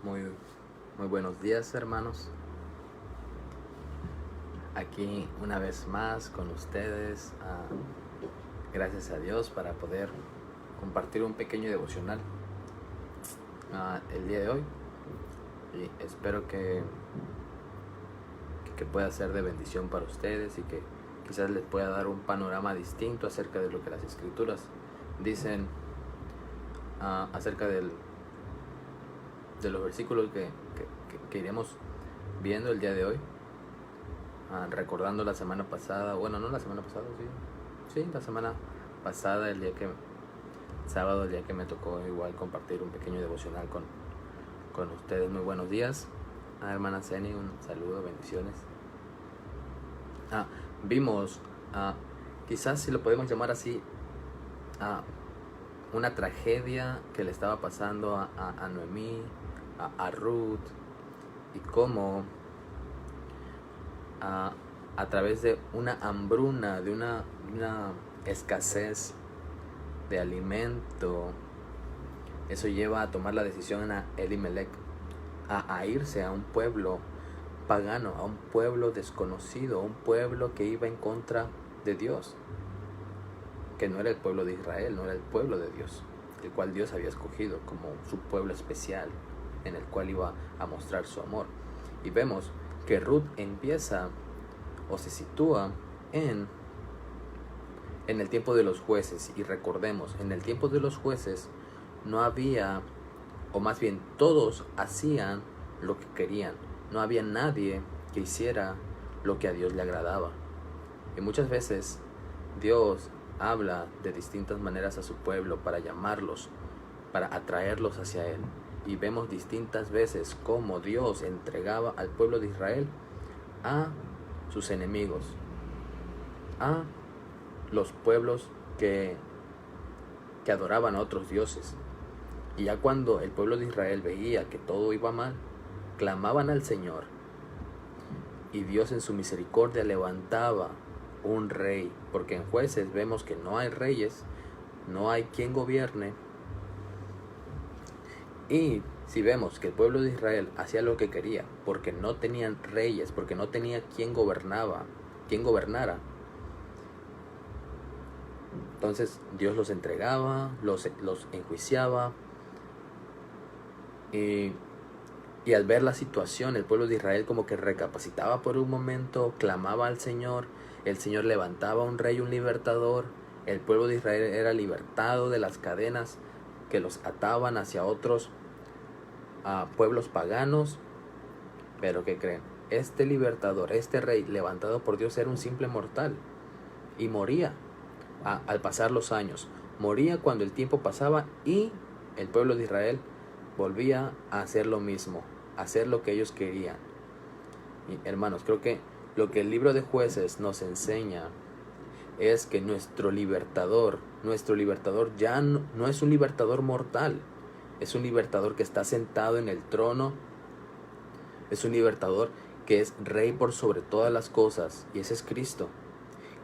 Muy, muy buenos días, hermanos. Aquí una vez más con ustedes. Gracias a Dios para poder compartir un pequeño devocional el día de hoy. Y espero que pueda ser de bendición para ustedes y que quizás les pueda dar un panorama distinto acerca de lo que las Escrituras dicen acerca de los versículos que iremos viendo el día de hoy. Recordando la semana pasada, bueno, no la semana pasada, sí, la semana pasada, sábado, el día que me tocó igual compartir un pequeño devocional con ustedes. Muy buenos días, hermana Ceni, un saludo, bendiciones. Vimos, quizás si lo podemos llamar así, una tragedia que le estaba pasando a Noemí, a Ruth, y cómo a través de una hambruna, de una escasez de alimento, eso lleva a tomar la decisión a Elimelech a irse a un pueblo pagano, a un pueblo desconocido, a un pueblo que iba en contra de Dios, que no era el pueblo de Israel, no era el pueblo de Dios, el cual Dios había escogido como su pueblo especial, en el cual iba a mostrar su amor. Y vemos que Ruth empieza o se sitúa en el tiempo de los jueces. Y recordemos, en el tiempo de los jueces no había, o más bien todos hacían lo que querían. No había nadie que hiciera lo que a Dios le agradaba. Y muchas veces Dios habla de distintas maneras a su pueblo para llamarlos, para atraerlos hacia Él. Y vemos distintas veces cómo Dios entregaba al pueblo de Israel a sus enemigos, a los pueblos que adoraban a otros dioses. Y ya cuando el pueblo de Israel veía que todo iba mal, clamaban al Señor, y Dios en su misericordia levantaba un rey, porque en Jueces vemos que no hay reyes, no hay quien gobierne. Y si vemos que el pueblo de Israel hacía lo que quería, porque no tenían reyes, porque no tenía quien gobernara, entonces Dios los entregaba, los enjuiciaba. Y al ver la situación, el pueblo de Israel como que recapacitaba por un momento, clamaba al Señor, el Señor levantaba un rey, un libertador, el pueblo de Israel era libertado de las cadenas que los ataban hacia otros pueblos paganos. Pero ¿qué creen? Este libertador, este rey levantado por Dios era un simple mortal y moría al pasar los años. Moría cuando el tiempo pasaba y el pueblo de Israel volvía a hacer lo mismo, a hacer lo que ellos querían. Y, hermanos, creo que lo que el libro de Jueces nos enseña es que nuestro libertador ya no es un libertador mortal, es un libertador que está sentado en el trono, es un libertador que es rey por sobre todas las cosas, y ese es Cristo.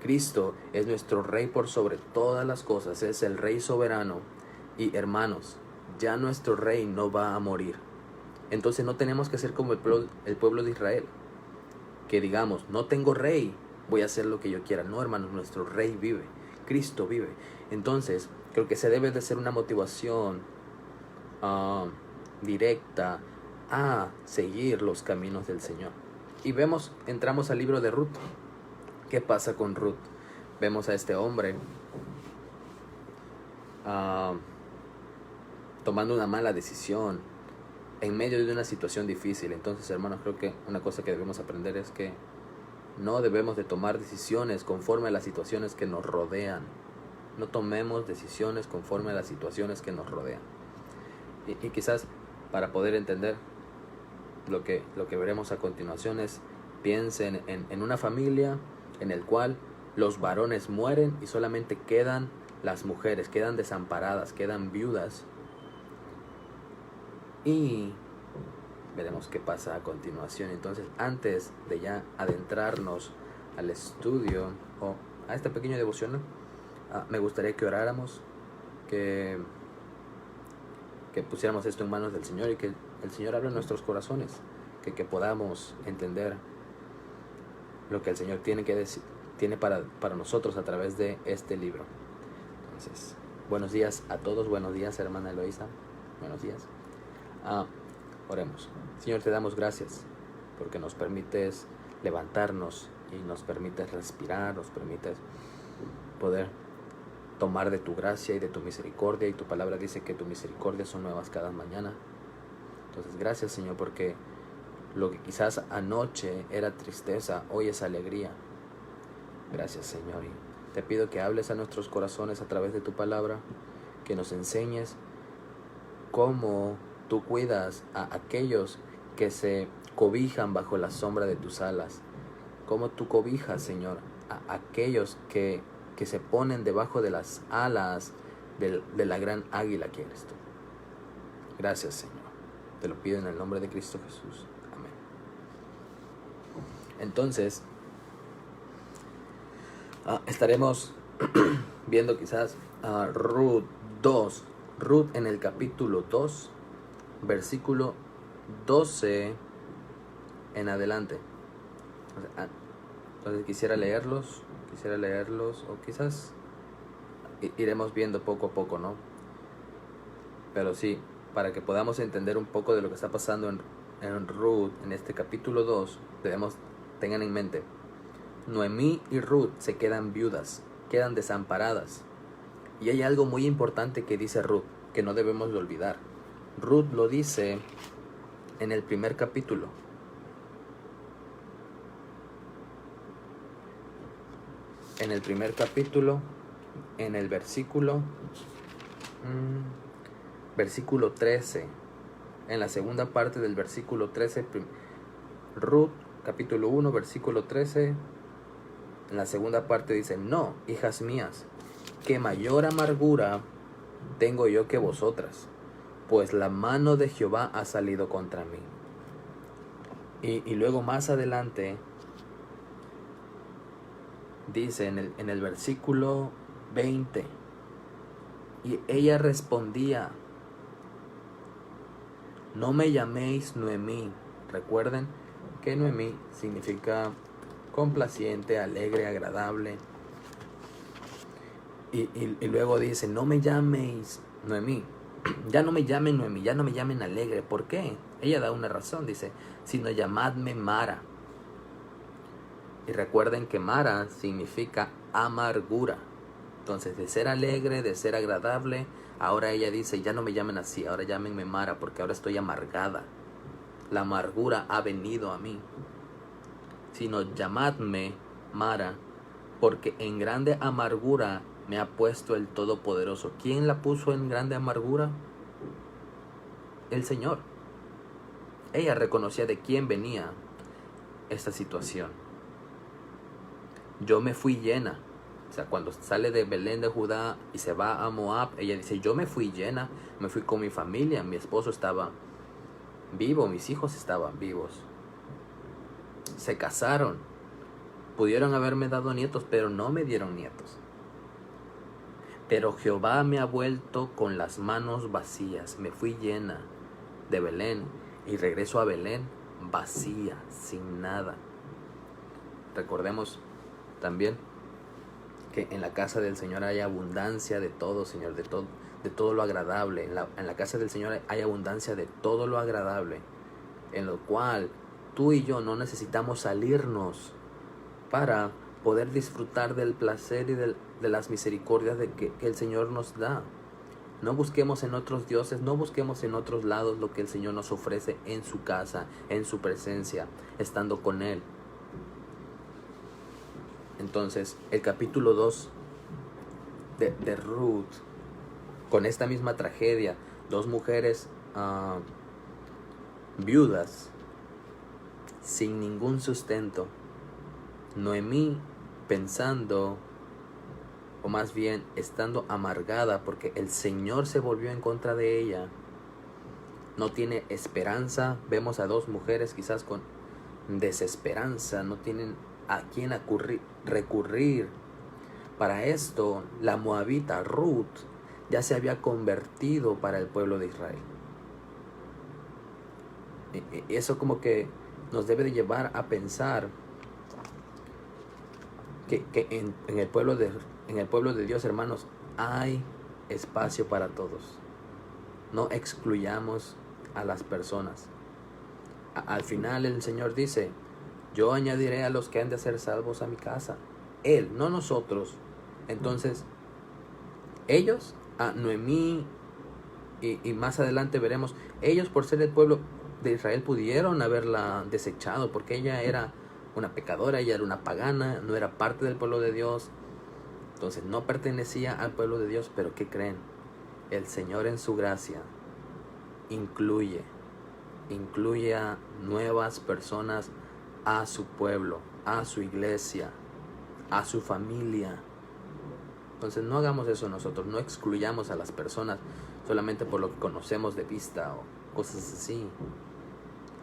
Cristo es nuestro rey por sobre todas las cosas, es el rey soberano. Y hermanos, ya nuestro rey no va a morir. Entonces no tenemos que ser como el pueblo de Israel, que digamos, no tengo rey, voy a hacer lo que yo quiera. No, hermanos, nuestro rey vive, Cristo vive. Entonces creo que se debe de ser una motivación directa a seguir los caminos del Señor. Y entramos al libro de Ruth. ¿Qué pasa con Ruth? Vemos a este hombre tomando una mala decisión en medio de una situación difícil. Entonces, hermanos, creo que una cosa que debemos aprender es que no debemos de tomar decisiones conforme a las situaciones que nos rodean. No tomemos decisiones conforme a las situaciones que nos rodean. Y quizás para poder entender lo que veremos a continuación es, piensen en una familia en el cual los varones mueren y solamente quedan las mujeres, quedan desamparadas, quedan viudas. Y veremos qué pasa a continuación. Entonces, antes de ya adentrarnos al estudio o a este pequeño devocional, me gustaría que oráramos, que que pusiéramos esto en manos del Señor y que el Señor abra nuestros corazones, que podamos entender lo que el Señor tiene que decir, tiene para nosotros a través de este libro. Entonces, buenos días a todos, buenos días hermana Eloisa, buenos días. Oremos. Señor, te damos gracias porque nos permites levantarnos y nos permites respirar, nos permites poder tomar de tu gracia y de tu misericordia, y tu palabra dice que tu misericordia son nuevas cada mañana. Entonces gracias, Señor, porque lo que quizás anoche era tristeza, hoy es alegría. Gracias, Señor, y te pido que hables a nuestros corazones a través de tu palabra, que nos enseñes cómo tú cuidas a aquellos que se cobijan bajo la sombra de tus alas, cómo tú cobijas, Señor, a aquellos que se ponen debajo de las alas de la gran águila que eres tú. Gracias, Señor. Te lo pido en el nombre de Cristo Jesús. Amén. Entonces, estaremos viendo quizás Ruth 2. Ruth en el capítulo 2, versículo 12 en adelante. Entonces quisiera leerlos o quizás iremos viendo poco a poco, ¿no? Pero sí, para que podamos entender un poco de lo que está pasando en Ruth, en este capítulo 2, tengan en mente, Noemí y Ruth se quedan viudas, quedan desamparadas. Y hay algo muy importante que dice Ruth, que no debemos de olvidar. Ruth lo dice en el primer capítulo. En el primer capítulo, en el versículo 13, en la segunda parte del versículo 13, Ruth, capítulo 1, versículo 13, en la segunda parte dice, no, hijas mías, que mayor amargura tengo yo que vosotras, pues la mano de Jehová ha salido contra mí. Y luego más adelante dice en el versículo 20, y ella respondía, no me llaméis Noemí. Recuerden que Noemí significa complaciente, alegre, agradable. Y luego dice, no me llaméis Noemí. Ya no me llamen Noemí, ya no me llamen alegre. ¿Por qué? Ella da una razón, dice, sino llamadme Mara. Y recuerden que Mara significa amargura. Entonces, de ser alegre, de ser agradable, ahora ella dice, ya no me llamen así, ahora llámenme Mara, porque ahora estoy amargada. La amargura ha venido a mí. Sino llamadme Mara, porque en grande amargura me ha puesto el Todopoderoso. ¿Quién la puso en grande amargura? El Señor. Ella reconocía de quién venía esta situación. Yo me fui llena. O sea, cuando sale de Belén de Judá y se va a Moab, ella dice, yo me fui llena, me fui con mi familia, mi esposo estaba vivo, mis hijos estaban vivos. Se casaron, pudieron haberme dado nietos, pero no me dieron nietos. Pero Jehová me ha vuelto con las manos vacías. Me fui llena de Belén y regreso a Belén vacía, sin nada. Recordemos también que en la casa del Señor hay abundancia de todo, Señor, de todo lo agradable. En la casa del Señor hay abundancia de todo lo agradable, en lo cual tú y yo no necesitamos salirnos para poder disfrutar del placer y de las misericordias que el Señor nos da. No busquemos en otros dioses, no busquemos en otros lados lo que el Señor nos ofrece en su casa, en su presencia, estando con Él. Entonces, el capítulo 2 de Ruth, con esta misma tragedia, dos mujeres viudas, sin ningún sustento. Noemí pensando, o más bien estando amargada porque el Señor se volvió en contra de ella. No tiene esperanza. Vemos a dos mujeres quizás con desesperanza, no tienen a quién recurrir. Para esto, la moabita Ruth ya se había convertido para el pueblo de Israel. Eso como que nos debe de llevar a pensar que en el pueblo de Dios, hermanos, hay espacio para todos. No excluyamos a las personas. Al final el Señor dice: yo añadiré a los que han de ser salvos a mi casa. Él, no nosotros. Entonces, ellos, a Noemí, y más adelante veremos, ellos por ser el pueblo de Israel pudieron haberla desechado, porque ella era una pecadora, ella era una pagana, no era parte del pueblo de Dios. Entonces no pertenecía al pueblo de Dios. Pero ¿qué creen? El Señor en su gracia incluye a nuevas personas a su pueblo, a su iglesia, a su familia. Entonces no hagamos eso nosotros, no excluyamos a las personas solamente por lo que conocemos de vista o cosas así.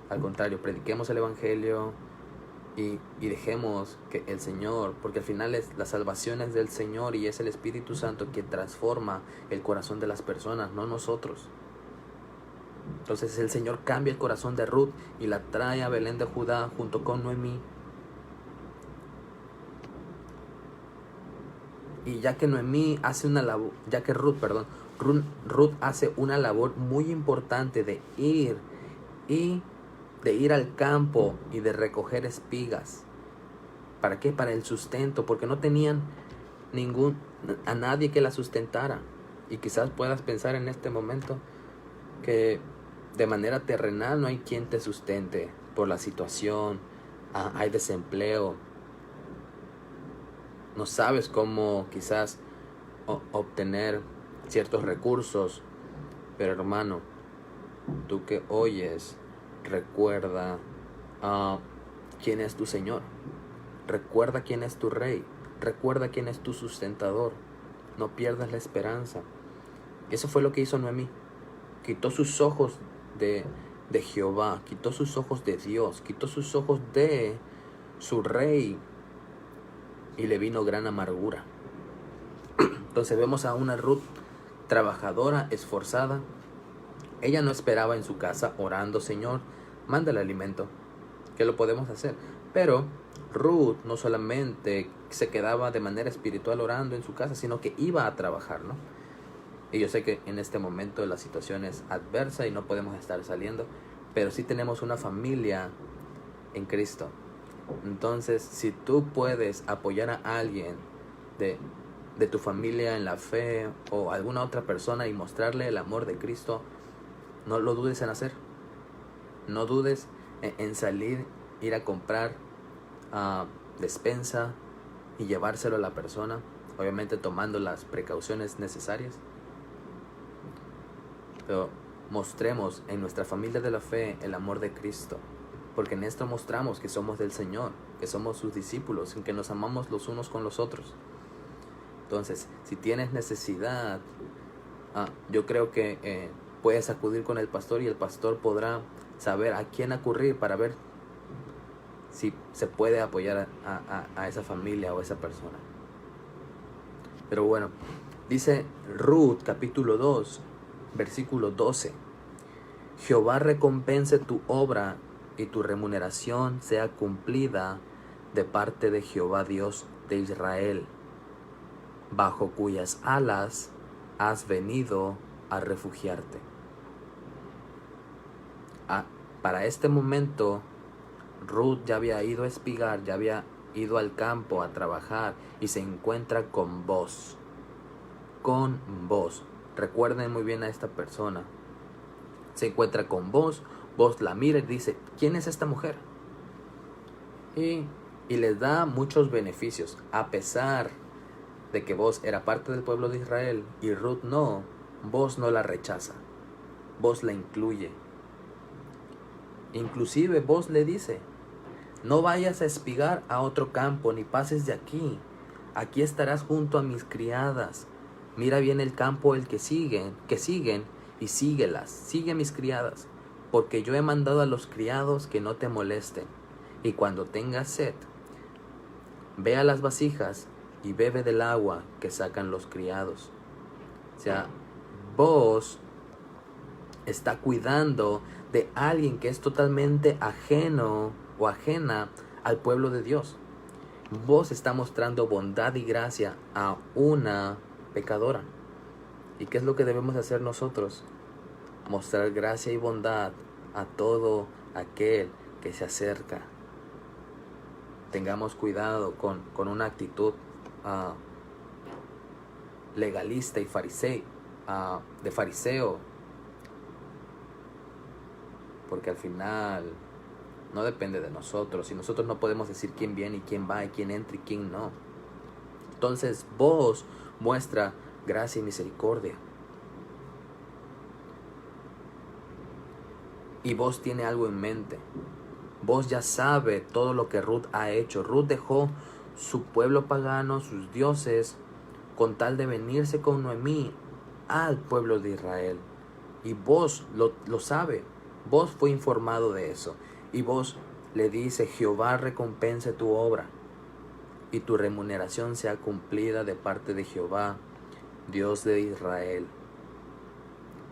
Al contrario, prediquemos el evangelio y dejemos que el Señor, porque al final la salvación es del Señor y es el Espíritu Santo quien transforma el corazón de las personas, no nosotros. Entonces el Señor cambia el corazón de Ruth y la trae a Belén de Judá junto con Noemí. Y ya que Noemí hace una labor, Ruth hace una labor muy importante de ir al campo y de recoger espigas. ¿Para qué? Para el sustento, porque no tenían a nadie que la sustentara. Y quizás puedas pensar en este momento que de manera terrenal no hay quien te sustente por la situación, hay desempleo, no sabes cómo quizás obtener ciertos recursos. Pero hermano, tú que oyes, recuerda quién es tu Señor, recuerda quién es tu Rey, recuerda quién es tu sustentador. No pierdas la esperanza. Eso fue lo que hizo Noemí. Quitó sus ojos de Jehová, quitó sus ojos de Dios, quitó sus ojos de su Rey, y le vino gran amargura. Entonces vemos a una Ruth trabajadora, esforzada. Ella no esperaba en su casa orando: Señor, manda el alimento, que lo podemos hacer. Pero Ruth no solamente se quedaba de manera espiritual orando en su casa, sino que iba a trabajar, ¿no? Y yo sé que en este momento la situación es adversa y no podemos estar saliendo, pero sí tenemos una familia en Cristo. Entonces, si tú puedes apoyar a alguien de tu familia en la fe o alguna otra persona y mostrarle el amor de Cristo, no lo dudes en hacer. No dudes en salir, ir a comprar despensa y llevárselo a la persona, obviamente tomando las precauciones necesarias. Pero mostremos en nuestra familia de la fe el amor de Cristo, porque en esto mostramos que somos del Señor, que somos sus discípulos, en que nos amamos los unos con los otros. Entonces, si tienes necesidad, yo creo que puedes acudir con el pastor y el pastor podrá saber a quién acudir para ver si se puede apoyar a esa familia o a esa persona. Pero bueno, dice Ruth capítulo 2, versículo 12: Jehová recompense tu obra y tu remuneración sea cumplida de parte de Jehová Dios de Israel, bajo cuyas alas has venido a refugiarte. Para este momento, Ruth ya había ido a espigar, ya había ido al campo a trabajar y se encuentra con Boaz. Con Boaz. Recuerden muy bien a esta persona. Se encuentra con Boaz. Boaz la mira y dice: ¿quién es esta mujer? Y les da muchos beneficios, a pesar de que Boaz era parte del pueblo de Israel y Ruth no. Boaz no la rechaza, Boaz la incluye. Inclusive Boaz le dice: no vayas a espigar a otro campo, ni pases de aquí. Aquí estarás junto a mis criadas. Mira bien el campo que siguen, y síguelas. Sigue a mis criadas, porque yo he mandado a los criados que no te molesten. Y cuando tengas sed, ve a las vasijas y bebe del agua que sacan los criados. O sea, vos está cuidando de alguien que es totalmente ajeno o ajena al pueblo de Dios. Vos está mostrando bondad y gracia a una pecadora. ¿Y qué es lo que debemos hacer nosotros? Mostrar gracia y bondad a todo aquel que se acerca. Tengamos cuidado con una actitud legalista y de fariseo, porque al final no depende de nosotros, y nosotros no podemos decir quién viene y quién va y quién entra y quién no. Entonces vos muestra gracia y misericordia, y vos tiene algo en mente. Vos ya sabe todo lo que Ruth ha hecho. Ruth dejó su pueblo pagano, sus dioses, con tal de venirse con Noemí al pueblo de Israel. Y vos lo sabe. Vos fue informado de eso. Y vos le dice: Jehová recompense tu obra, y tu remuneración sea cumplida de parte de Jehová, Dios de Israel.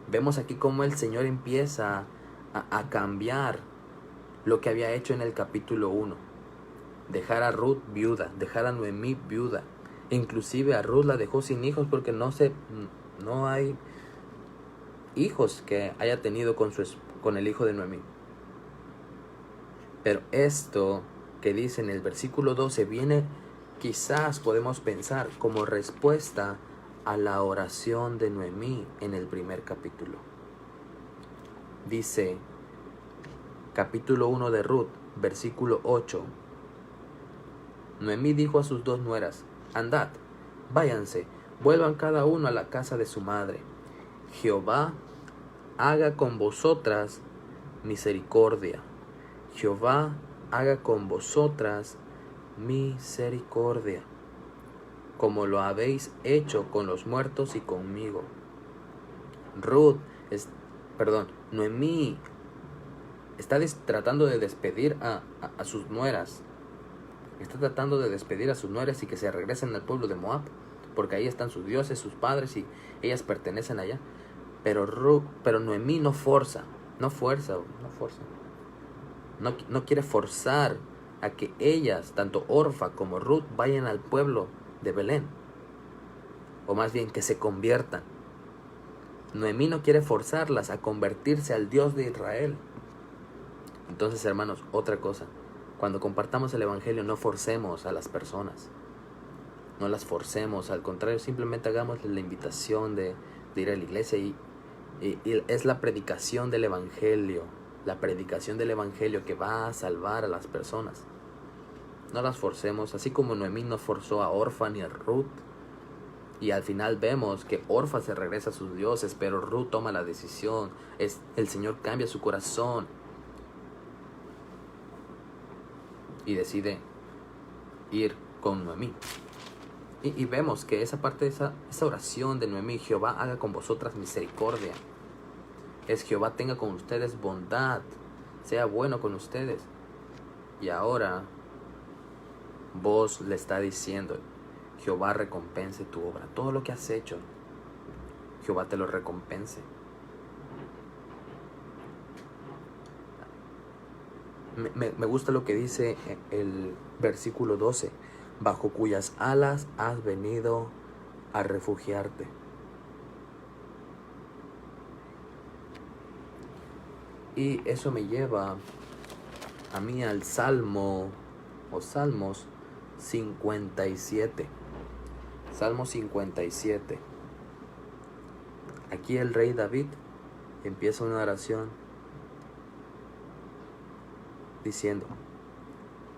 Vemos aquí cómo el Señor empieza a cambiar lo que había hecho en el capítulo 1. Dejar a Ruth viuda, dejar a Noemí viuda. Inclusive a Ruth la dejó sin hijos porque no hay hijos que haya tenido con el hijo de Noemí. Pero esto que dice en el versículo 12 viene, quizás podemos pensar, como respuesta a la oración de Noemí en el primer capítulo. Dice, capítulo 1 de Ruth, versículo 8. Noemí dijo a sus 2 nueras: andad, váyanse, vuelvan cada uno a la casa de su madre. Jehová haga con vosotras misericordia. Jehová haga con vosotras misericordia, como lo habéis hecho con los muertos y conmigo. Noemí está tratando de despedir a sus nueras. Está tratando de despedir a sus nueras y que se regresen al pueblo de Moab, porque ahí están sus dioses, sus padres, y ellas pertenecen allá. Pero Noemí no quiere forzar a que ellas, tanto Orfa como Ruth, vayan al pueblo de Belén, o más bien que se conviertan. Noemí no quiere forzarlas a convertirse al Dios de Israel. Entonces, hermanos, otra cosa: cuando compartamos el evangelio, no forcemos a las personas, no las forcemos, al contrario, simplemente hagamos la invitación de ir a la iglesia, y es la predicación del evangelio que va a salvar a las personas. No las forcemos, así como Noemí no forzó a Orfa ni a Ruth, y al final vemos que Orfa se regresa a sus dioses, pero Ruth toma la decisión. El Señor cambia su corazón y decide ir con Noemí. Y vemos que esa parte de esa oración de Noemí: Jehová haga con vosotras misericordia, es Jehová tenga con ustedes bondad, sea bueno con ustedes. Y ahora vos le está diciendo: Jehová recompense tu obra. Todo lo que has hecho, Jehová te lo recompense. Me gusta lo que dice el versículo 12: bajo cuyas alas has venido a refugiarte. Y eso me lleva a mí al Salmo o Salmos 57. Salmo 57. Aquí el rey David empieza una oración diciendo: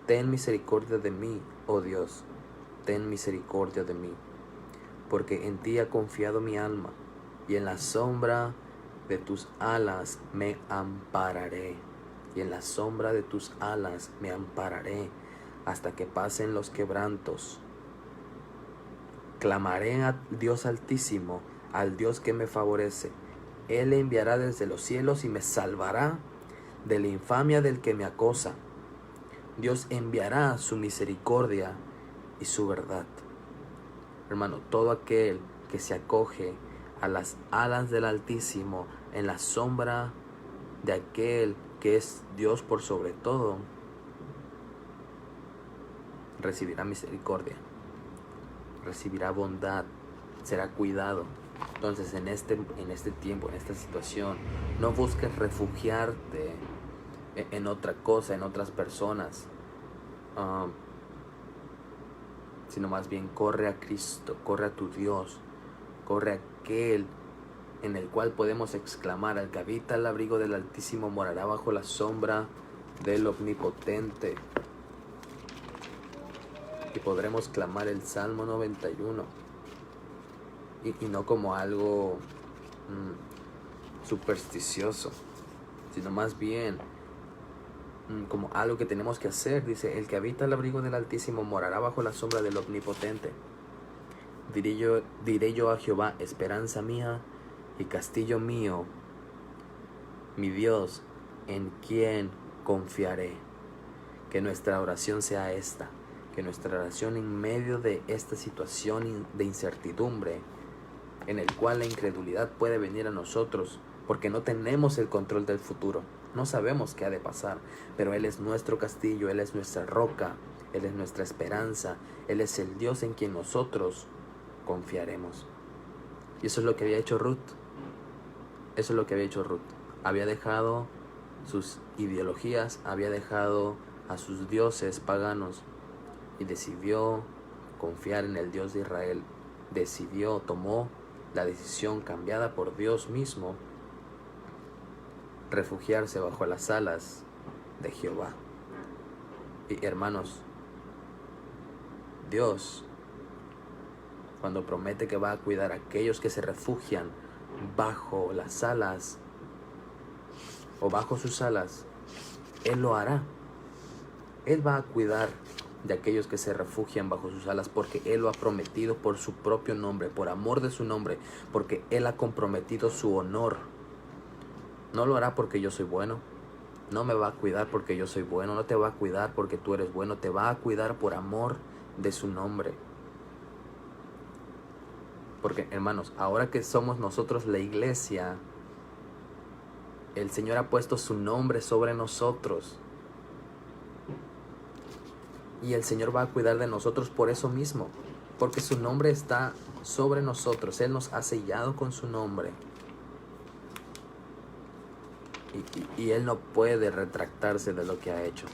ten misericordia de mí, oh Dios, ten misericordia de mí, porque en ti ha confiado mi alma, y en la sombra de tus alas me ampararé, y en la sombra de tus alas me ampararé, hasta que pasen los quebrantos. Clamaré a Dios Altísimo, al Dios que me favorece. Él enviará desde los cielos y me salvará de la infamia del que me acosa. Dios enviará su misericordia y su verdad. Hermano, todo aquel que se acoge a las alas del Altísimo, en la sombra de aquel que es Dios por sobre todo, recibirá misericordia, recibirá bondad, será cuidado. Entonces en este tiempo, en esta situación, no busques refugiarte en otra cosa, en otras personas, sino más bien corre a Cristo, corre a tu Dios, corre a aquel en el cual podemos exclamar: al que habita el abrigo del Altísimo morará bajo la sombra del Omnipotente. Y podremos clamar el Salmo 91, y no como algo supersticioso, sino más bien como algo que tenemos que hacer. Dice: el que habita el abrigo del Altísimo morará bajo la sombra del Omnipotente. Diré yo a Jehová, esperanza mía y castillo mío, mi Dios, en quien confiaré. Que nuestra oración sea esta, que nuestra oración en medio de esta situación de incertidumbre, en el cual la incredulidad puede venir a nosotros, porque no tenemos el control del futuro, no sabemos qué ha de pasar, pero Él es nuestro castillo, Él es nuestra roca, Él es nuestra esperanza, Él es el Dios en quien nosotros confiaremos. Y eso es lo que había hecho Ruth. Eso es lo que había hecho Ruth. Había dejado sus ideologías, había dejado a sus dioses paganos y decidió confiar en el Dios de Israel. Tomó la decisión cambiada por Dios mismo, refugiarse bajo las alas de Jehová. Y hermanos, Dios, cuando promete que va a cuidar a aquellos que se refugian bajo las alas o bajo sus alas, Él lo hará. Él va a cuidar de aquellos que se refugian bajo sus alas, porque Él lo ha prometido por su propio nombre, por amor de su nombre, porque Él ha comprometido su honor. No lo hará porque yo soy bueno, no me va a cuidar porque yo soy bueno, no te va a cuidar porque tú eres bueno, te va a cuidar por amor de su nombre. Porque, hermanos, ahora que somos nosotros la iglesia, el Señor ha puesto su nombre sobre nosotros. Y el Señor va a cuidar de nosotros por eso mismo, porque su nombre está sobre nosotros. Él nos ha sellado con su nombre. Y Él no puede retractarse de lo que ha hecho,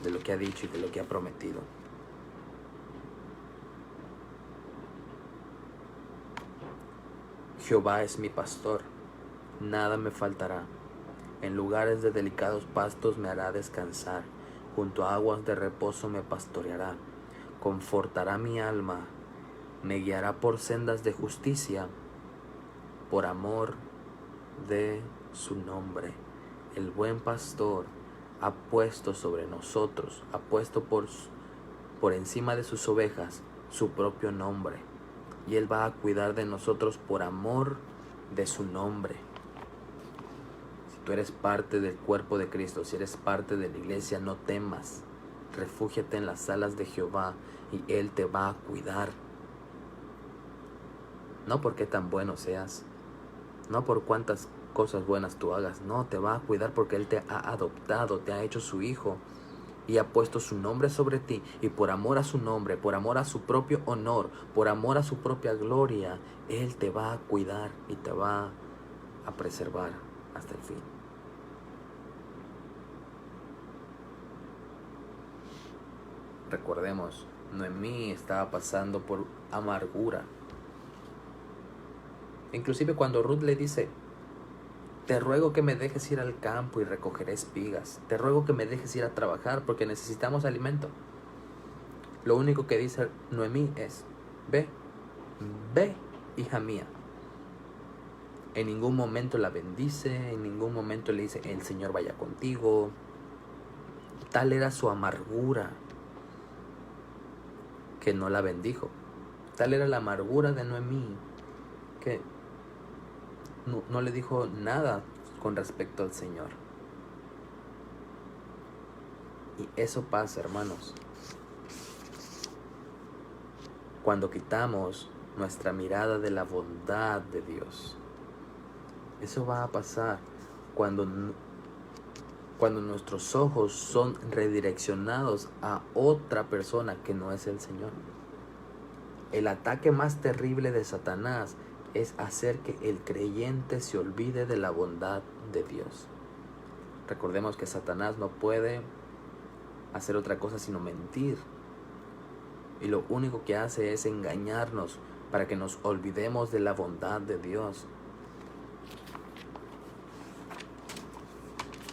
de lo que ha dicho y de lo que ha prometido. Jehová es mi pastor, nada me faltará. En lugares de delicados pastos me hará descansar. Junto a aguas de reposo me pastoreará. Confortará mi alma. Me guiará por sendas de justicia, por amor de su nombre. El buen pastor ha puesto sobre nosotros, ha puesto por encima de sus ovejas su propio nombre. Y Él va a cuidar de nosotros por amor de su nombre. Si tú eres parte del cuerpo de Cristo, si eres parte de la iglesia, no temas. Refúgiate en las alas de Jehová y Él te va a cuidar. No porque tan bueno seas, no por cuántas cosas buenas tú hagas, no, te va a cuidar porque Él te ha adoptado, te ha hecho su hijo y ha puesto su nombre sobre ti, y por amor a su nombre, por amor a su propio honor, por amor a su propia gloria, Él te va a cuidar y te va a preservar hasta el fin. Recordemos, Noemí estaba pasando por amargura. Inclusive cuando Ruth le dice: te ruego que me dejes ir al campo y recogeré espigas. Te ruego que me dejes ir a trabajar porque necesitamos alimento. Lo único que dice Noemí es: ve, hija mía. En ningún momento la bendice, en ningún momento le dice: el Señor vaya contigo. Tal era su amargura que no la bendijo. Tal era la amargura de Noemí que no le dijo nada con respecto al Señor. Y eso pasa, hermanos, cuando quitamos nuestra mirada de la bondad de Dios. Eso va a pasar cuando nuestros ojos son redireccionados a otra persona que no es el Señor. El ataque más terrible de Satanás es hacer que el creyente se olvide de la bondad de Dios. Recordemos que Satanás no puede hacer otra cosa sino mentir. Y lo único que hace es engañarnos para que nos olvidemos de la bondad de Dios.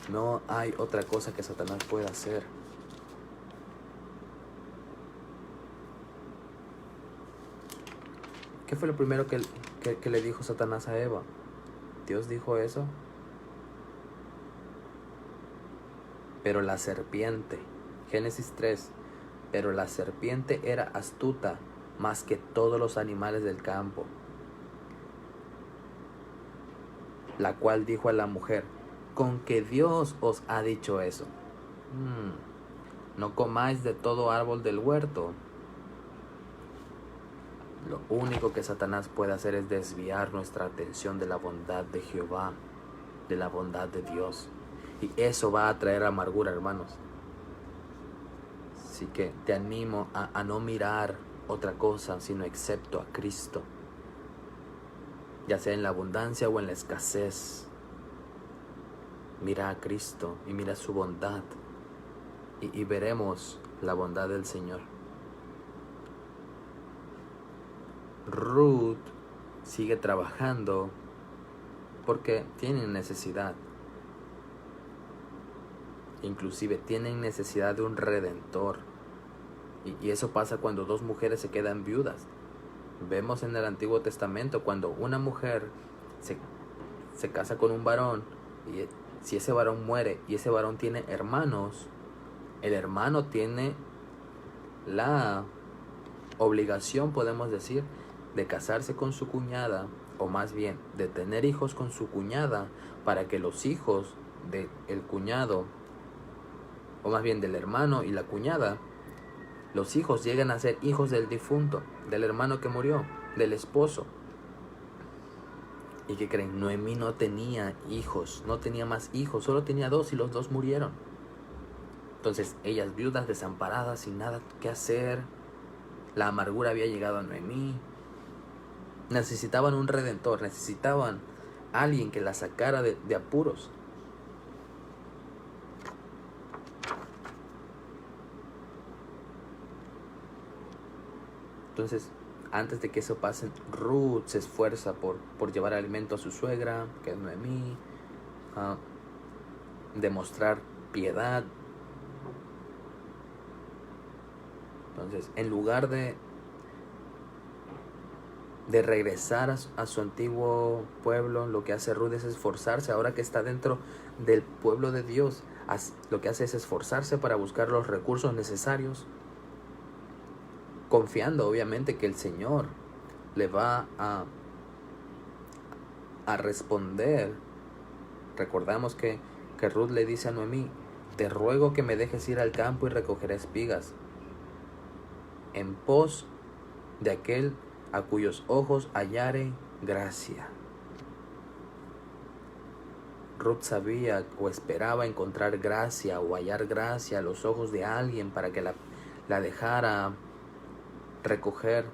No hay otra cosa que Satanás pueda hacer. ¿Qué fue lo primero que le dijo Satanás a Eva? ¿Dios dijo eso? Pero la serpiente, Génesis 3, pero la serpiente era astuta más que todos los animales del campo, la cual dijo a la mujer: ¿con que Dios os ha dicho eso? No comáis de todo árbol del huerto. Lo único que Satanás puede hacer es desviar nuestra atención de la bondad de Jehová, de la bondad de Dios. Y eso va a traer amargura, hermanos. Así que te animo a no mirar otra cosa sino excepto a Cristo, ya sea en la abundancia o en la escasez. Mira a Cristo y mira su bondad y veremos la bondad del Señor. Ruth sigue trabajando porque tienen necesidad. Inclusive tienen necesidad de un redentor. Y eso pasa cuando dos mujeres se quedan viudas. Vemos en el Antiguo Testamento cuando una mujer se casa con un varón, y si ese varón muere y ese varón tiene hermanos, el hermano tiene la obligación, podemos decir, de casarse con su cuñada, o más bien de tener hijos con su cuñada, para que los hijos del cuñado, o más bien del hermano y la cuñada, los hijos lleguen a ser hijos del difunto, del hermano que murió, del esposo. ¿Y qué creen? Noemí no tenía hijos, no tenía más hijos, solo tenía 2 y los 2 murieron. Entonces ellas viudas, desamparadas, sin nada que hacer, la amargura había llegado a Noemí. Necesitaban un redentor, necesitaban alguien que la sacara de apuros. Entonces, antes de que eso pase, Ruth se esfuerza por llevar alimento a su suegra, que es Noemí, demostrar piedad. Entonces, en lugar de regresar a su antiguo pueblo, lo que hace Ruth es esforzarse. Ahora que está dentro del pueblo de Dios, lo que hace es esforzarse para buscar los recursos necesarios, confiando obviamente que el Señor le va a responder. Recordamos que Ruth le dice a Noemí: te ruego que me dejes ir al campo y recoger espigas, en pos de aquel a cuyos ojos hallare gracia. Ruth sabía o esperaba encontrar gracia o hallar gracia a los ojos de alguien para que la dejara recoger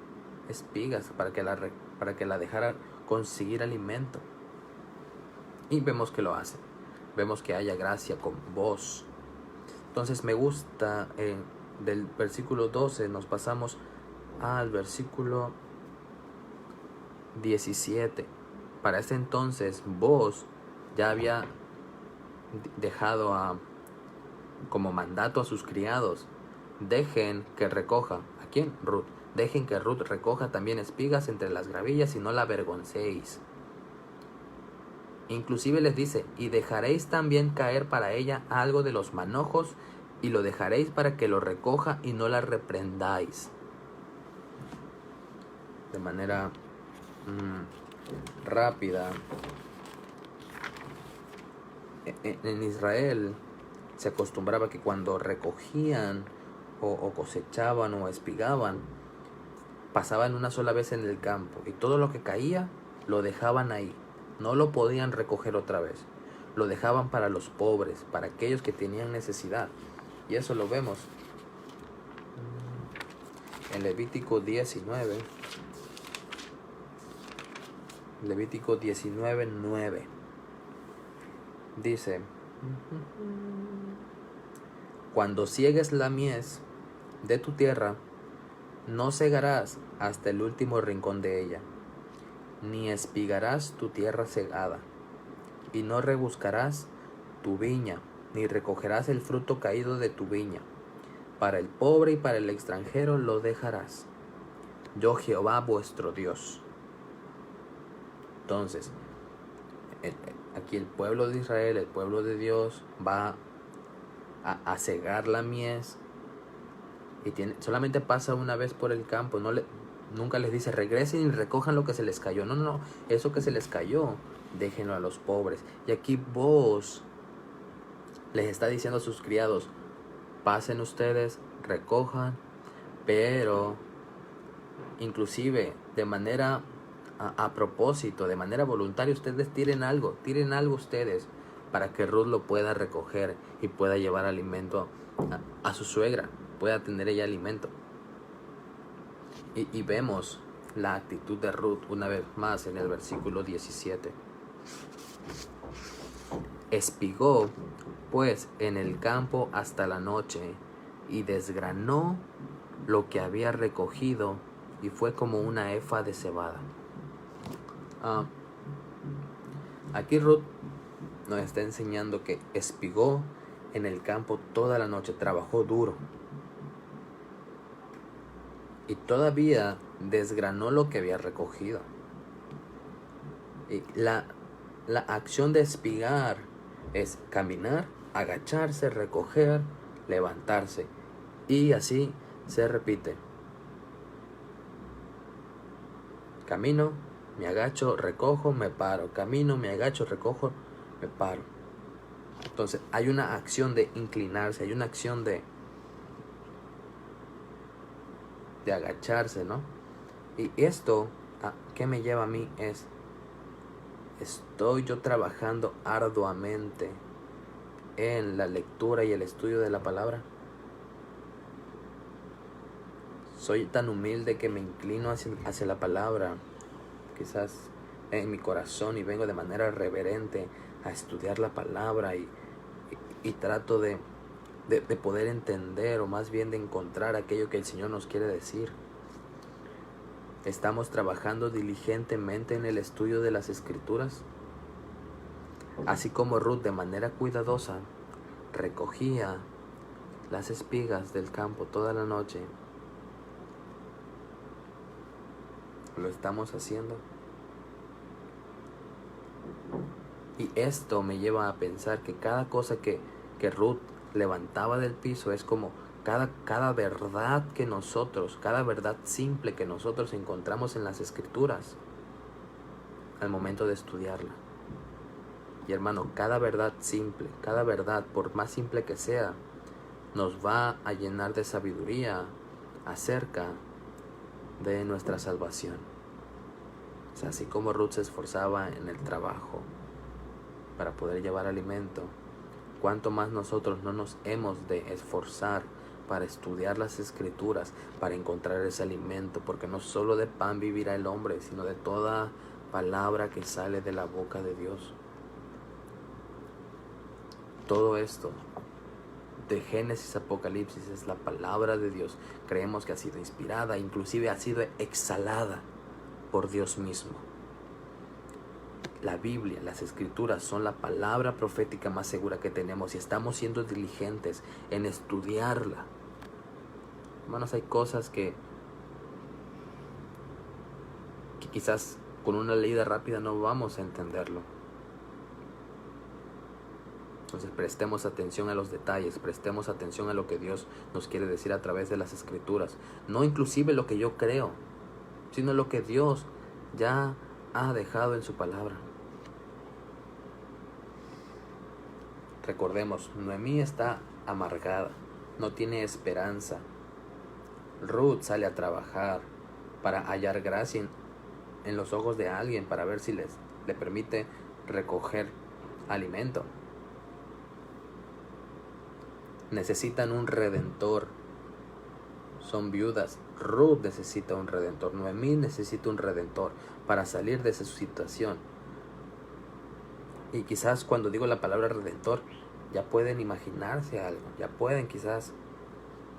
espigas, para que la dejara conseguir alimento. Y vemos que lo hace. Vemos que haya gracia con vos. Entonces me gusta, del versículo 12 nos pasamos al versículo 17. Para ese entonces vos ya había dejado como mandato a sus criados: dejen que recoja. ¿A quién? Ruth. Dejen que Ruth recoja también espigas entre las gravillas y no la avergoncéis. Inclusive les dice: y dejaréis también caer para ella algo de los manojos, y lo dejaréis para que lo recoja y no la reprendáis. De manera rápida, en Israel se acostumbraba que cuando recogían o cosechaban o espigaban, pasaban una sola vez en el campo y todo lo que caía lo dejaban ahí. No lo podían recoger otra vez. Lo dejaban para los pobres, para aquellos que tenían necesidad. Y eso lo vemos en Levítico 19. Levítico 19:9. Dice: cuando ciegues la mies de tu tierra, no cegarás hasta el último rincón de ella, ni espigarás tu tierra cegada, y no rebuscarás tu viña, ni recogerás el fruto caído de tu viña. Para el pobre y para el extranjero lo dejarás. Yo Jehová vuestro Dios. Entonces, aquí el pueblo de Israel, el pueblo de Dios, va a cegar la mies. Y solamente pasa una vez por el campo. Nunca les dice regresen y recojan lo que se les cayó. No. Eso que se les cayó, déjenlo a los pobres. Y aquí vos les está diciendo a sus criados: pasen ustedes, recojan, pero inclusive de manera a propósito, de manera voluntaria, ustedes tiren algo ustedes, para que Ruth lo pueda recoger y pueda llevar alimento a su suegra, pueda tener ella alimento. Y vemos la actitud de Ruth una vez más en el versículo 17. Espigó pues en el campo hasta la noche y desgranó lo que había recogido, y fue como una efa de cebada. Aquí Ruth nos está enseñando que espigó en el campo toda la noche, trabajó duro, y todavía desgranó lo que había recogido. Y la acción de espigar es caminar, agacharse, recoger, levantarse, y así se repite. Camino, me agacho, recojo, me paro. Camino, me agacho, recojo, me paro. Entonces hay una acción de inclinarse, hay una acción de agacharse, ¿no? Y esto, ¿qué me lleva a mí? Estoy yo trabajando arduamente en la lectura y el estudio de la palabra. Soy tan humilde que me inclino hacia la palabra, quizás en mi corazón, y vengo de manera reverente a estudiar la palabra y trato de poder entender, o más bien de encontrar aquello que el Señor nos quiere decir. ¿Estamos trabajando diligentemente en el estudio de las Escrituras? Así como Ruth de manera cuidadosa recogía las espigas del campo toda la noche, ¿lo estamos haciendo? Y esto me lleva a pensar que cada cosa que Ruth levantaba del piso es como cada verdad que nosotros, cada verdad simple que nosotros encontramos en las Escrituras al momento de estudiarla. Y hermano, cada verdad simple, cada verdad, por más simple que sea, nos va a llenar de sabiduría acerca de nuestra salvación. O sea, así como Ruth se esforzaba en el trabajo para poder llevar alimento, cuánto más nosotros no nos hemos de esforzar para estudiar las Escrituras, para encontrar ese alimento, porque no solo de pan vivirá el hombre, sino de toda palabra que sale de la boca de Dios. Todo esto de Génesis a Apocalipsis es la palabra de Dios. Creemos que ha sido inspirada, inclusive ha sido exhalada por Dios mismo. La Biblia, las Escrituras son la palabra profética más segura que tenemos, y estamos siendo diligentes en estudiarla. Hermanos, hay cosas que quizás con una leída rápida no vamos a entenderlo. Entonces prestemos atención a los detalles, prestemos atención a lo que Dios nos quiere decir a través de las Escrituras. No inclusive lo que yo creo, sino lo que Dios ya ha dejado en su palabra. Recordemos, Noemí está amargada, no tiene esperanza. Ruth sale a trabajar, para hallar gracia en los ojos de alguien, para ver si le permite recoger alimento. Necesitan un redentor. Son viudas. Ruth necesita un redentor. Noemí necesita un redentor para salir de esa situación. Y quizás cuando digo la palabra redentor, ya pueden imaginarse algo. Ya pueden quizás,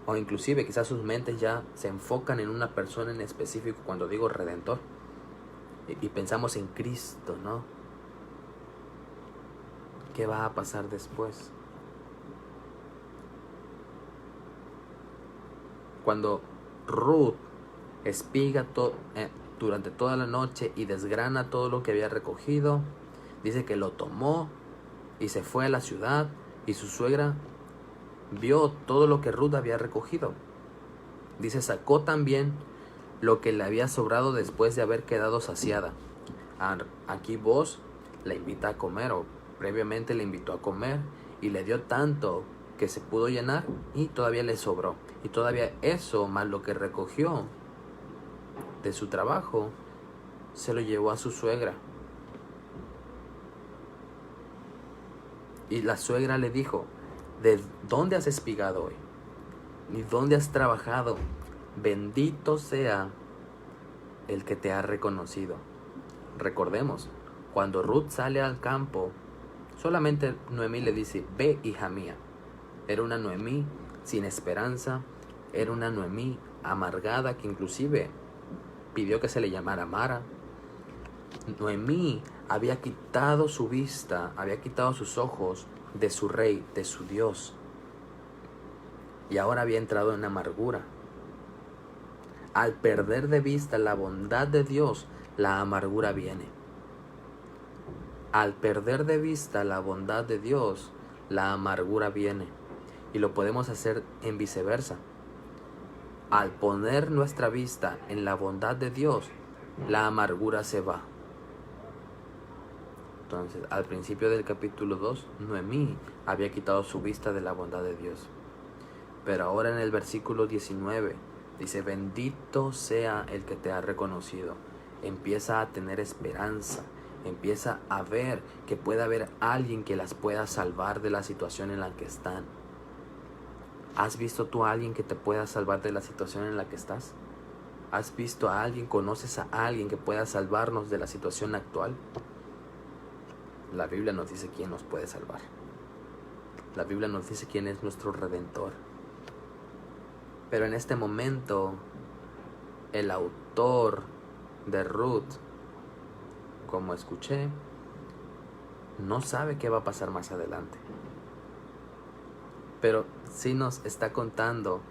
o inclusive quizás sus mentes ya se enfocan en una persona en específico cuando digo redentor. Y pensamos en Cristo, ¿no? ¿Qué va a pasar después? Cuando Ruth espiga durante toda la noche y desgrana todo lo que había recogido, dice que lo tomó y se fue a la ciudad, y su suegra vio todo lo que Ruth había recogido. Dice, sacó también lo que le había sobrado después de haber quedado saciada. Aquí Boaz la invita a comer, o previamente le invitó a comer, y le dio tanto que se pudo llenar y todavía le sobró. Y todavía eso, más lo que recogió de su trabajo, se lo llevó a su suegra. Y la suegra le dijo, ¿de dónde has espigado hoy? ¿Y dónde has trabajado? Bendito sea el que te ha reconocido. Recordemos, cuando Ruth sale al campo, solamente Noemí le dice, ve, hija mía. Era una Noemí sin esperanza, era una Noemí amargada, que inclusive pidió que se le llamara Mara. Noemí había quitado su vista, había quitado sus ojos de su rey, de su Dios, y ahora había entrado en amargura. Al perder de vista la bondad de Dios, la amargura viene. Al perder de vista la bondad de Dios, la amargura viene. Y lo podemos hacer en viceversa. Al poner nuestra vista en la bondad de Dios, la amargura se va. Entonces, al principio del capítulo 2, Noemí había quitado su vista de la bondad de Dios. Pero ahora en el versículo 19, dice, bendito sea el que te ha reconocido. Empieza a tener esperanza. Empieza a ver que puede haber alguien que las pueda salvar de la situación en la que están. ¿Has visto tú a alguien que te pueda salvar de la situación en la que estás? ¿Has visto a alguien, conoces a alguien que pueda salvarnos de la situación actual? La Biblia nos dice quién nos puede salvar. La Biblia nos dice quién es nuestro Redentor. Pero en este momento, el autor de Ruth, como escuché, no sabe qué va a pasar más adelante. Pero sí nos está contando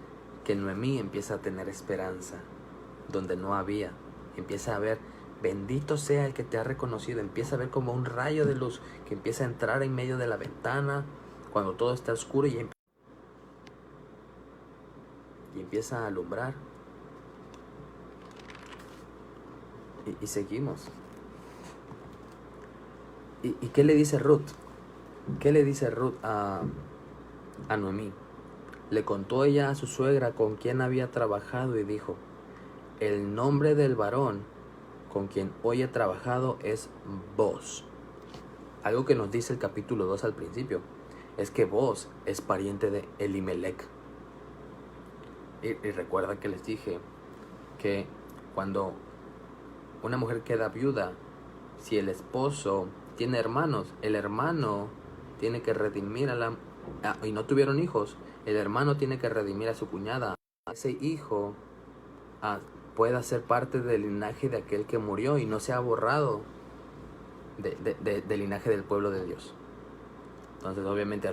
que Noemí empieza a tener esperanza donde no había. Empieza a ver, bendito sea el que te ha reconocido. Empieza a ver como un rayo de luz que empieza a entrar en medio de la ventana cuando todo está oscuro, y empieza a alumbrar. Y seguimos. ¿Y qué le dice Ruth? ¿Qué le dice Ruth a Noemí? Le contó ella a su suegra con quien había trabajado y dijo, el nombre del varón con quien hoy he trabajado es Boaz. Algo que nos dice el capítulo 2 al principio es que Boaz es pariente de Elimelech. Y recuerda que les dije que cuando una mujer queda viuda, si el esposo tiene hermanos, el hermano tiene que redimir y no tuvieron hijos, el hermano tiene que redimir a su cuñada. Ese hijo pueda ser parte del linaje de aquel que murió y no sea borrado del linaje del pueblo de Dios. Entonces obviamente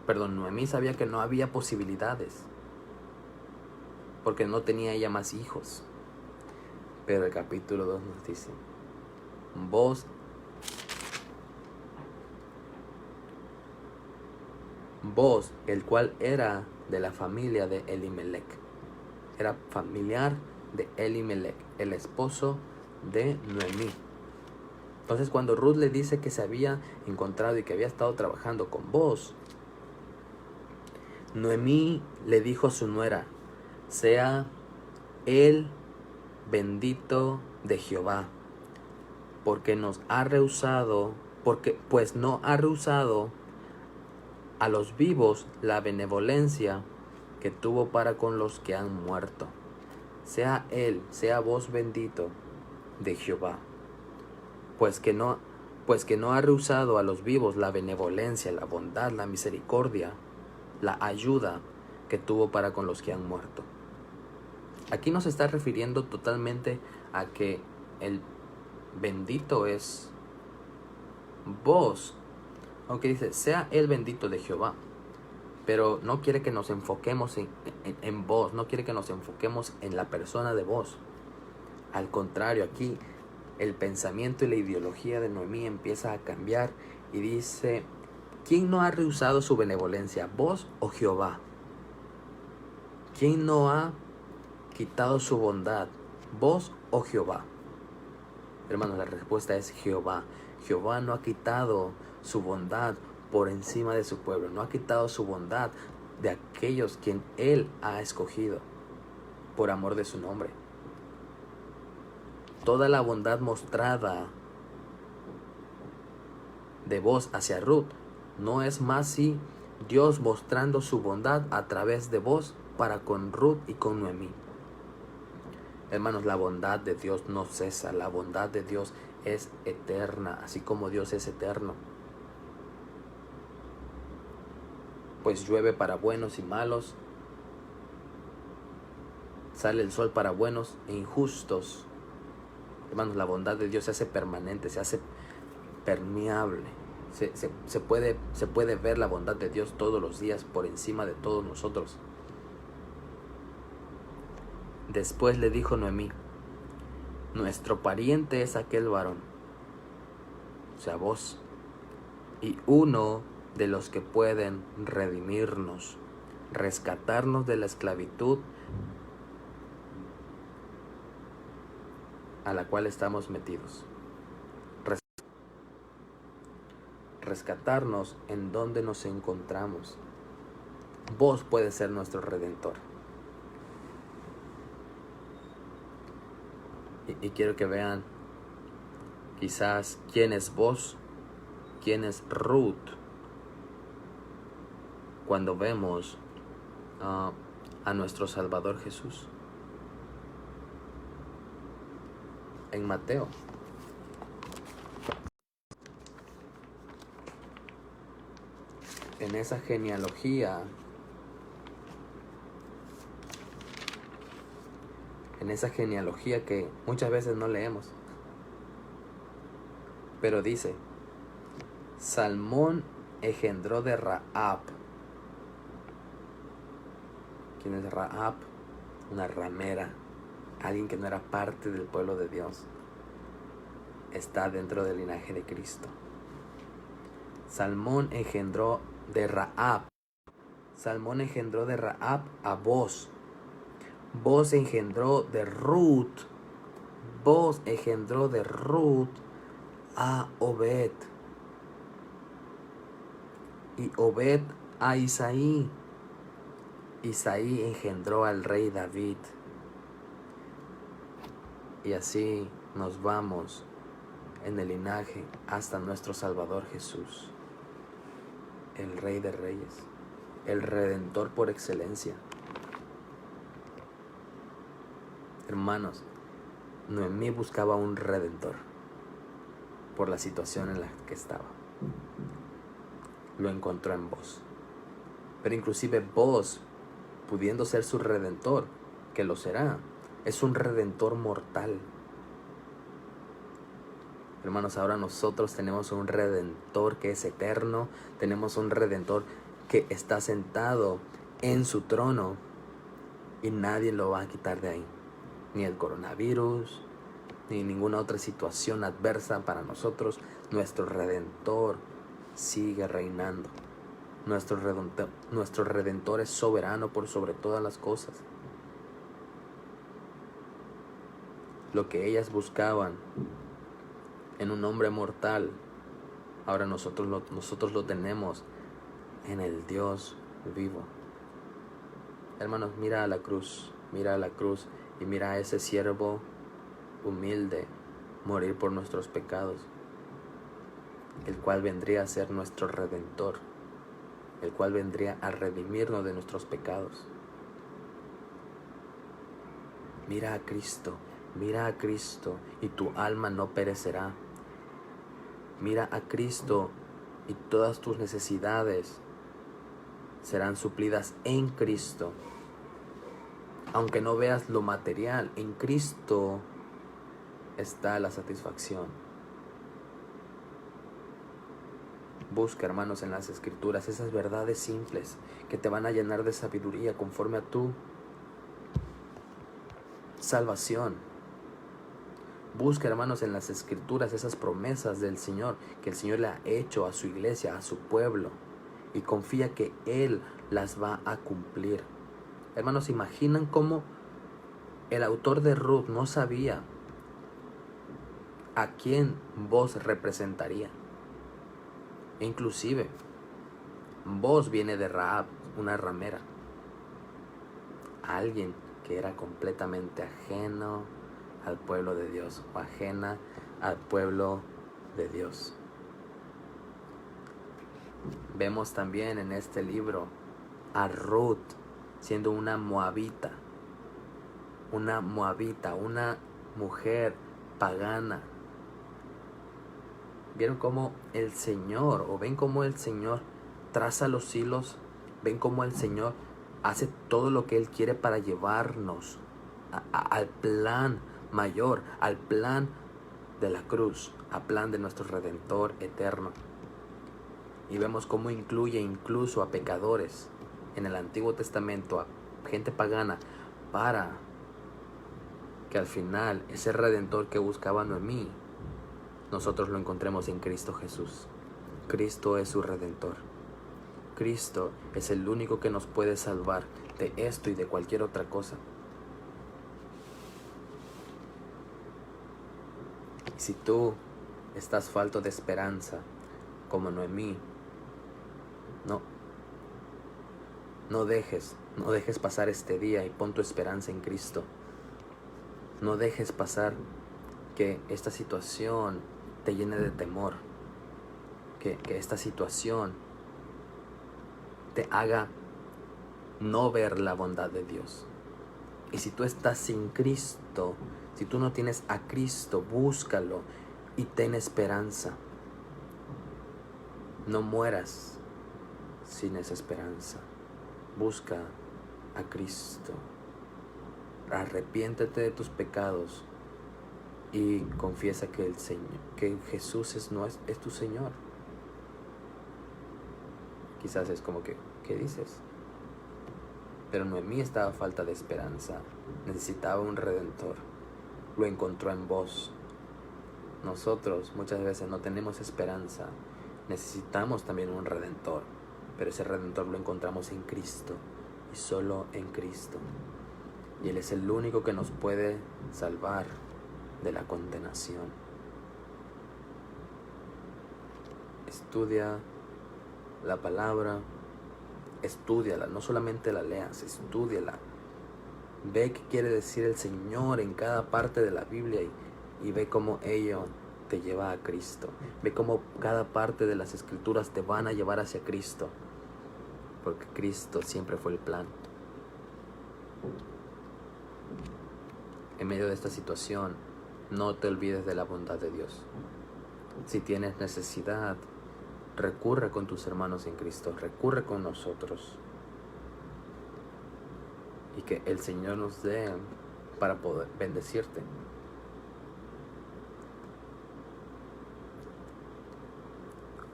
Noemí sabía que no había posibilidades, porque no tenía ella más hijos. Pero el capítulo 2 nos dice, Boaz, el cual era de la familia de Elimelech, era familiar de Elimelech, el esposo de Noemí. Entonces cuando Ruth le dice que se había encontrado y que había estado trabajando con Boaz, Noemí le dijo a su nuera, sea el bendito de Jehová, porque nos ha rehusado, pues no ha rehusado a los vivos la benevolencia que tuvo para con los que han muerto. Sea vos bendito de Jehová, pues que no ha rehusado a los vivos la benevolencia, la bondad, la misericordia, la ayuda que tuvo para con los que han muerto. Aquí nos está refiriendo totalmente a que el bendito es vos, aunque dice, sea el bendito de Jehová, pero no quiere que nos enfoquemos en vos, no quiere que nos enfoquemos en la persona de vos. Al contrario, aquí el pensamiento y la ideología de Noemí empieza a cambiar y dice, ¿quién no ha rehusado su benevolencia, vos o Jehová? ¿Quién no ha quitado su bondad, vos o Jehová? Hermanos, la respuesta es Jehová. Jehová no ha quitado su bondad por encima de su pueblo, no ha quitado su bondad de aquellos quien Él ha escogido por amor de su nombre. Toda la bondad mostrada de vos hacia Ruth no es más si Dios mostrando su bondad a través de vos para con Ruth y con Noemí. Hermanos, la bondad de Dios no cesa, la bondad de Dios es eterna, así como Dios es eterno. Pues llueve para buenos y malos, sale el sol para buenos e injustos. Hermanos, la bondad de Dios se hace permanente, se hace permeable. Se puede ver la bondad de Dios todos los días por encima de todos nosotros. Después le dijo Noemí, nuestro pariente es aquel varón, o sea, vos, y uno de los que pueden redimirnos, rescatarnos de la esclavitud a la cual estamos metidos. Rescatarnos en donde nos encontramos. Vos puedes ser nuestro redentor. Y quiero que vean quizás quién es vos, quién es Ruth, cuando vemos a nuestro Salvador Jesús. En Mateo, en esa genealogía, que muchas veces no leemos, pero dice, Salmón engendró de Rahab. ¿Quién es Rahab? Una ramera, alguien que no era parte del pueblo de Dios. Está dentro del linaje de Cristo. Salmón engendró de Rahab. Salmón engendró de Rahab a Boz. Boz engendró de Ruth. Boz engendró de Ruth a Obed. Y Obed a Isaí. Isaí engendró al rey David. Y así nos vamos en el linaje hasta nuestro Salvador Jesús, el Rey de Reyes, el Redentor por excelencia. Hermanos, Noemí buscaba un Redentor por la situación en la que estaba. Lo encontró en vos. Pero inclusive vos, pudiendo ser su Redentor, que lo será, es un Redentor mortal. Hermanos, ahora nosotros tenemos un Redentor que es eterno. Tenemos un Redentor que está sentado en su trono y nadie lo va a quitar de ahí. Ni el coronavirus, ni ninguna otra situación adversa para nosotros. Nuestro Redentor sigue reinando. Nuestro Redentor es soberano por sobre todas las cosas. Lo que ellas buscaban en un hombre mortal, ahora nosotros lo tenemos en el Dios vivo. Hermanos, mira a la cruz Y mira a ese siervo humilde morir por nuestros pecados, el cual vendría a ser nuestro Redentor, el cual vendría a redimirnos de nuestros pecados. Mira a Cristo y tu alma no perecerá. Mira a Cristo y todas tus necesidades serán suplidas en Cristo. Aunque no veas lo material, en Cristo está la satisfacción. Busca, hermanos, en las Escrituras esas verdades simples que te van a llenar de sabiduría conforme a tu salvación. Busca, hermanos, en las Escrituras esas promesas del Señor que el Señor le ha hecho a su iglesia, a su pueblo, y confía que Él las va a cumplir. Hermanos, ¿imaginan cómo el autor de Ruth no sabía a quién Booz representaría? Inclusive, Booz viene de Rahab, una ramera, alguien que era completamente ajeno al pueblo de Dios, o ajena al pueblo de Dios. Vemos también en este libro a Ruth siendo una moabita, una mujer pagana. ¿Vieron cómo el Señor, o ven cómo el Señor traza los hilos? ¿Ven cómo el Señor hace todo lo que Él quiere para llevarnos al plan mayor, al plan de la cruz, al plan de nuestro Redentor eterno? Y vemos cómo incluye incluso a pecadores en el Antiguo Testamento, a gente pagana, para que al final ese Redentor que buscaba Noemí, nosotros lo encontremos en Cristo Jesús. Cristo es su Redentor. Cristo es el único que nos puede salvar de esto y de cualquier otra cosa. Y si tú estás falto de esperanza, como Noemí, no dejes pasar este día y pon tu esperanza en Cristo. No dejes pasar que esta situación te llene de temor, que esta situación te haga no ver la bondad de Dios. Y si tú estás sin Cristo, si tú no tienes a Cristo, búscalo y ten esperanza. No mueras sin esa esperanza. Busca a Cristo. Arrepiéntete de tus pecados y confiesa que el Señor, que Jesús es tu Señor. Quizás es como que, ¿qué dices? Pero Noemí estaba a falta de esperanza, necesitaba un Redentor, lo encontró en vos. Nosotros muchas veces no tenemos esperanza, necesitamos también un Redentor, pero ese Redentor lo encontramos en Cristo y solo en Cristo. Y Él es el único que nos puede salvar de la condenación. Estudia la palabra, estúdiala, no solamente la leas, estúdiala. Ve qué quiere decir el Señor en cada parte de la Biblia y ve cómo ello te lleva a Cristo. Ve cómo cada parte de las Escrituras te van a llevar hacia Cristo, porque Cristo siempre fue el plan. En medio de esta situación, no te olvides de la bondad de Dios. Si tienes necesidad, recurre con tus hermanos en Cristo, recurre con nosotros. Y que el Señor nos dé para poder bendecirte.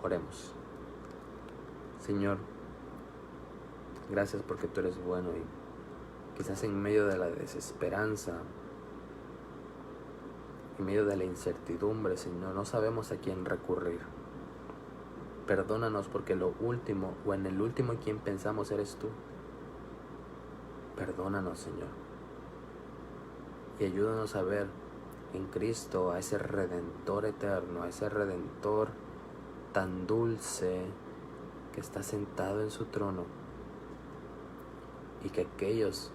Oremos. Señor, gracias porque tú eres bueno y quizás en medio de la desesperanza, en medio de la incertidumbre, Señor, no sabemos a quién recurrir. Perdónanos porque lo último o en el último en quien pensamos eres tú. Perdónanos, Señor. Y ayúdanos a ver en Cristo a ese Redentor eterno, a ese Redentor tan dulce que está sentado en su trono. Y que aquellos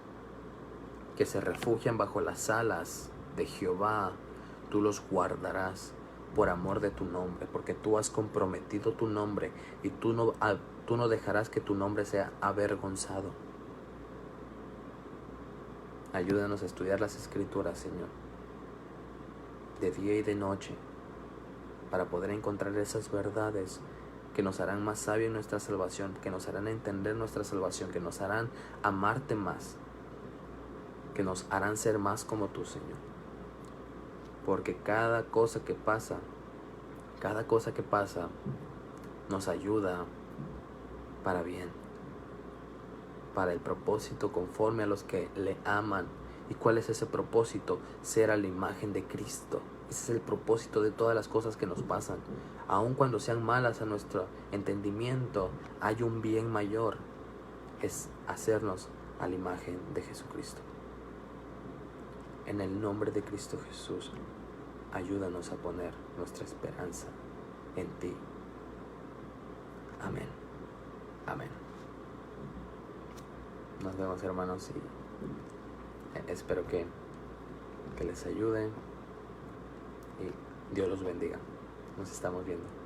que se refugian bajo las alas de Jehová, tú los guardarás por amor de tu nombre, porque tú has comprometido tu nombre y tú no dejarás que tu nombre sea avergonzado. Ayúdanos a estudiar las Escrituras, Señor, de día y de noche, para poder encontrar esas verdades que nos harán más sabios en nuestra salvación, que nos harán entender nuestra salvación, que nos harán amarte más, que nos harán ser más como tú, Señor. Porque cada cosa que pasa nos ayuda para bien, para el propósito conforme a los que le aman. ¿Y cuál es ese propósito? Ser a la imagen de Cristo. Ese es el propósito de todas las cosas que nos pasan. Aun cuando sean malas a nuestro entendimiento, hay un bien mayor. Es hacernos a la imagen de Jesucristo. En el nombre de Cristo Jesús, ayúdanos a poner nuestra esperanza en ti. Amén. Amén. Nos vemos, hermanos, y espero que les ayude y Dios los bendiga. Nos estamos viendo.